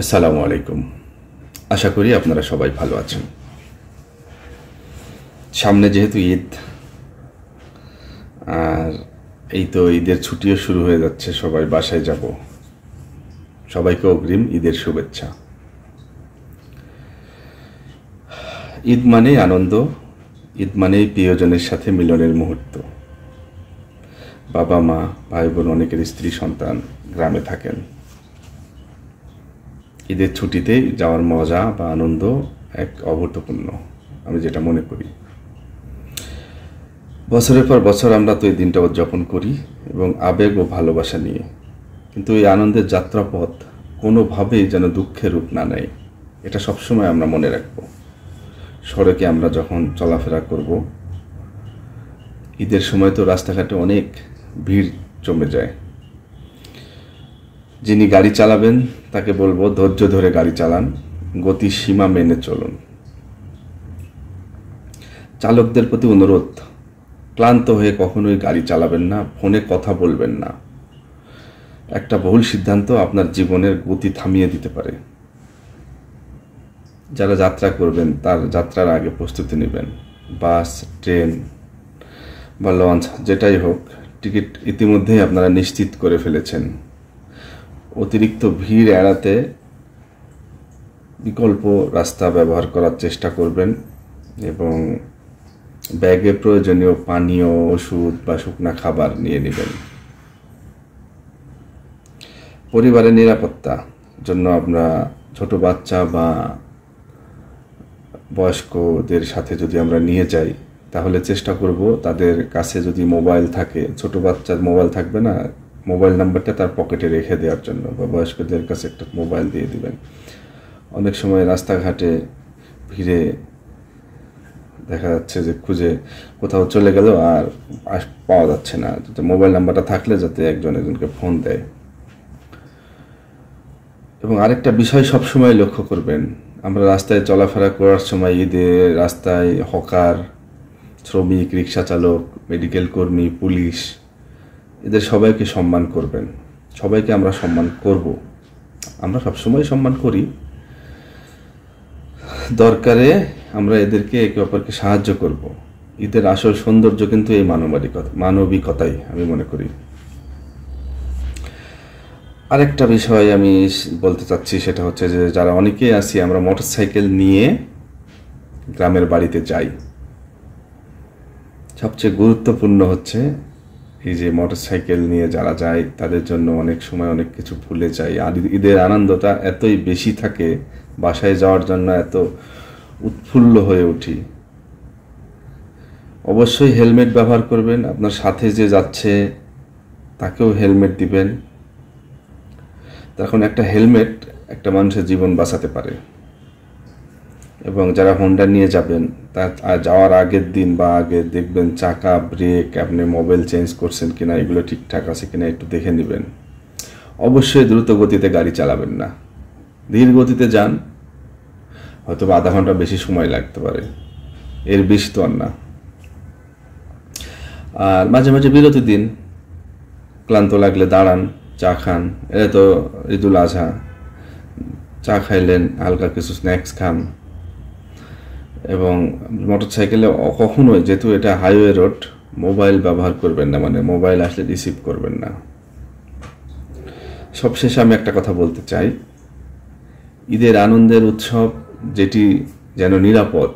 আসসালামু আলাইকুম। আশা করি আপনারা সবাই ভালো আছেন। সামনে যেহেতু ঈদ, আর এই তো ঈদের ছুটিও শুরু হয়ে যাচ্ছে, সবাই বাসায় যাব। সবাইকে অগ্রিম ঈদের শুভেচ্ছা। ঈদ মানেই আনন্দ, ঈদ মানেই প্রিয়জনের সাথে মিলনের মুহূর্ত। বাবা মা, ভাই বোন, অনেকের স্ত্রী সন্তান গ্রামে থাকেন। ঈদের ছুটিতে যাওয়ার মজা বা আনন্দ এক অভূতপূর্ণ, আমি যেটা মনে করি। বছরের পর বছর আমরা তো এই দিনটা উদযাপন করি এবং আবেগ ও ভালোবাসা নিয়ে, কিন্তু এই আনন্দের যাত্রাপথ কোনোভাবেই যেন দুঃখের রূপ না নেয়, এটা সবসময় আমরা মনে রাখব। সড়কে আমরা যখন চলাফেরা করব, ঈদের সময় তো রাস্তাঘাটে অনেক ভিড় জমে যায়। যিনি গাড়ি চালাবেন তাকে বলবো ধৈর্য ধরে গাড়ি চালান, গতির সীমা মেনে চলুন। চালকদের প্রতি অনুরোধ, ক্লান্ত হয়ে কখনোই গাড়ি চালাবেন না, ফোনে কথা বলবেন না। একটা ভুল সিদ্ধান্ত আপনার জীবনের গতি থামিয়ে দিতে পারে। যারা যাত্রা করবেন তার যাত্রার আগে প্রস্তুতি নেবেন। বাস, ট্রেন বা লঞ্চ যেটাই হোক, টিকিট ইতিমধ্যেই আপনারা নিশ্চিত করে ফেলেছেন। অতিরিক্ত ভিড় এড়াতে বিকল্প রাস্তা ব্যবহার করার চেষ্টা করবেন এবং ব্যাগে প্রয়োজনীয় পানীয়, ওষুধ বা শুকনা খাবার নিয়ে নেবেন। পরিবারের নিরাপত্তা জন্য আমরা ছোট বাচ্চা বা বয়স্কদের সাথে যদি আমরা নিয়ে যাই, তাহলে চেষ্টা করব তাদের কাছে যদি মোবাইল থাকে, ছোট বাচ্চার মোবাইল থাকবে না, মোবাইল নাম্বারটা তার পকেটে রেখে দেওয়ার জন্য, বা বয়স্কদের কাছে একটা মোবাইল দিয়ে দিবেন। অনেক সময় রাস্তাঘাটে ভিড়ে দেখা যাচ্ছে যে খুঁজে কোথাও চলে গেল আর পাওয়া যাচ্ছে না, মোবাইল নাম্বারটা থাকলে যাতে একজনকে ফোন দেয়। এবং আরেকটা বিষয় সবসময় লক্ষ্য করবেন, আমরা রাস্তায় চলাফেরা করার সময় ঈদে রাস্তায় হকার, শ্রমিক, রিক্সা চালক, মেডিকেল কর্মী, পুলিশ, এদের সবাইকে সম্মান করবেন। সবাইকে আমরা সম্মান করব, আমরা সবসময় সম্মান করি। দরকারে আমরা এদেরকে একে অপরকে সাহায্য করব। ঈদের আসল সৌন্দর্য কিন্তু এই মানবিকতাই আমি মনে করি। আরেকটা বিষয় আমি বলতে চাচ্ছি, সেটা হচ্ছে যে যারা অনেকেই আছি আমরা মোটরসাইকেল নিয়ে গ্রামের বাড়িতে যাই। সবচেয়ে গুরুত্বপূর্ণ হচ্ছে এই যে মোটরসাইকেল নিয়ে যারা যায় তাদের জন্য অনেক সময় অনেক কিছু ভুলে যায়। আর ঈদের আনন্দটা এতই বেশি থাকে, বাসায় যাওয়ার জন্য এত উৎফুল্ল হয়ে উঠি। অবশ্যই হেলমেট ব্যবহার করবেন, আপনার সাথে যে যাচ্ছে তাকেও হেলমেট দিবেন। তখন একটা হেলমেট একটা মানুষের জীবন বাঁচাতে পারে। এবং যারা হোন্ডা নিয়ে যাবেন, তার যাওয়ার আগের দিন বা আগে দেখবেন চাকা, ব্রেক, আপনি মোবাইল চেঞ্জ করছেন কিনা, এগুলো ঠিকঠাক আছে কিনা একটু দেখে নেবেন। অবশ্যই দ্রুত গতিতে গাড়ি চালাবেন না, ধীর গতিতে যান, হয়তো আধা ঘন্টা বেশি সময় লাগতে পারে, এর বেশি তো আর না। আর মাঝে মাঝে বিরতি দিন, ক্লান্ত লাগলে দাঁড়ান, চা খান। এটা তো ঈদুল আজহা, চা খাইলেন, হালকা কিছু স্ন্যাক্স খান। এবং মোটরসাইকেলে কখনোই, যেহেতু এটা হাইওয়ে রোড, মোবাইল ব্যবহার করবেন না, মানে মোবাইল আসলে রিসিভ করবেন না। সবশেষে আমি একটা কথা বলতে চাই, ঈদের আনন্দের উৎসব যেটি যেন নিরাপদ,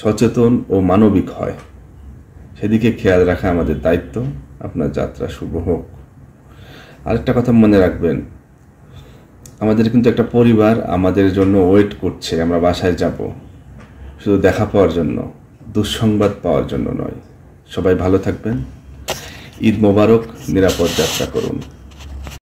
সচেতন ও মানবিক হয়, সেদিকে খেয়াল রাখা আমাদের দায়িত্ব। আপনার যাত্রা শুভ হোক। আরেকটা কথা মনে রাখবেন, আমাদের কিন্তু একটা পরিবার আমাদের জন্য ওয়েট করছে, আমরা বাসায় যাব শুধু দেখা পাওয়ার জন্য, দুঃসংবাদ পাওয়ার জন্য নয়। সবাই ভালো থাকবেন। ঈদ মোবারক, নিরাপদ যাত্রা করুন।